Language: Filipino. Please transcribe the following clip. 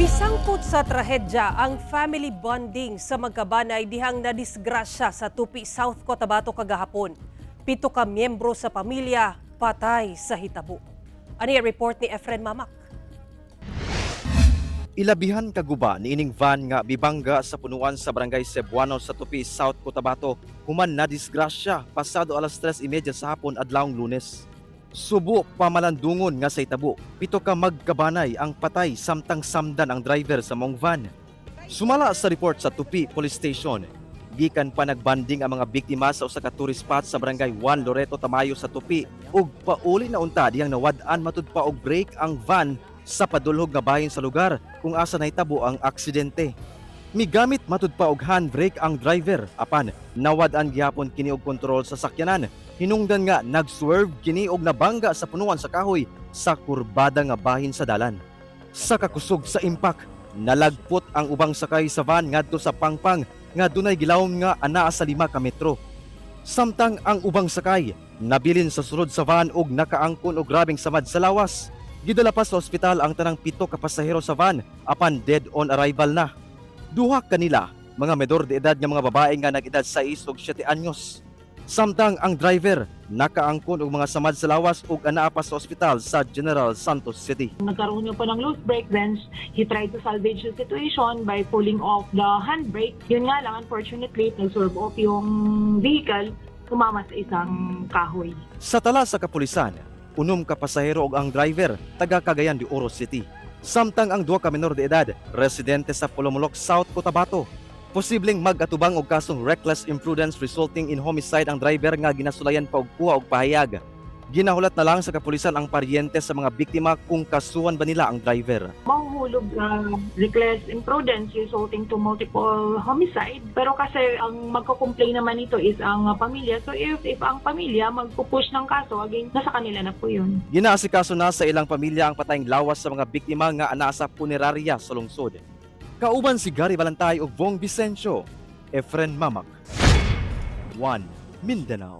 Bisangput sa trahedya ang family bonding sa magkabanay dihang nadisgrasya sa Tupi, South Cotabato kagahapon. 7 ka miyembro sa pamilya patay sa hitabo. Ani report ni Efren Mamak. Ilabihan kaguba ni ining van nga bibangga sa punuan sa barangay Cebuano sa Tupi, South Cotabato human na disgrasya pasado alas 3:30 sa hapon adlawng Lunes. Subo pamalandungon nga sa hitabo, 7 ka magkabanay ang patay samtang samdan ang driver sa mong van. Sumala sa report sa Tupi Police Station, gikan pa nagbanding ang mga biktima sa usa ka tourist spot sa barangay 1 Loreto Tamayo sa Tupi ug pauli na unta diyang nawad-an matud pa og brake ang van sa padulhog nga bahin sa lugar kung asa nahitabo ang aksidente. Migamit matud pa og handbrake ang driver apan nawad-an gihapon kini og kontrol sa sakyanan. Hinungdan nga nag-swerve kini og nabangga sa punuan sa kahoy sa kurbada nga bahin sa dalan. Sa kakusog sa impact, nalagpot ang ubang sakay sa van ngadto sa pangpang nga dunay gilawom nga anaa sa 5 ka metro. Samtang ang ubang sakay nabilin sa sulod sa van ug nakaangkon og grabeng samad sa lawas. Gidala pa sa ospital ang tanang 7 ka pasahero sa van apan dead on arrival na. Duha kanila mga medor de edad nga mga babae nga nag-edad 6 ug 7 anyos. Samtang ang driver nakaangkon og mga samad sa lawas ug anaa pa sa ospital sa General Santos City. Nagkaroon niya pa ng loose brake, then he tried to salvage the situation by pulling off the handbrake. Yun nga lang, unfortunately, nag-swerve off yung vehicle, tumama sa isang kahoy. Sa tala sa kapulisan, 6 ka pasahero ug ang driver taga Cagayan de Oro City. Samtang ang 2 ka menor de edad residente sa Polomolok, South Cotabato. Posibleng mag-atubang og kasong reckless imprudence resulting in homicide ang driver nga ginasulayan pa og kuha og pahayag. Ginahulat na lang sa kapulisan ang paryente sa mga biktima kung kasuhan ba nila ang driver. Mahuhulog reckless imprudence resulting to multiple homicide. Pero kasi ang magko-complain naman nito is ang pamilya. So if ang pamilya magpupush ng kaso, again, nasa kanila na po yun. Ginaasikaso na sa ilang pamilya ang patayng lawas sa mga biktima nga anaa sa punerarya sa lungsod. Kauban si Gary Balantay ug Vong Vicencio, Efren Mamak, 1 Mindanao.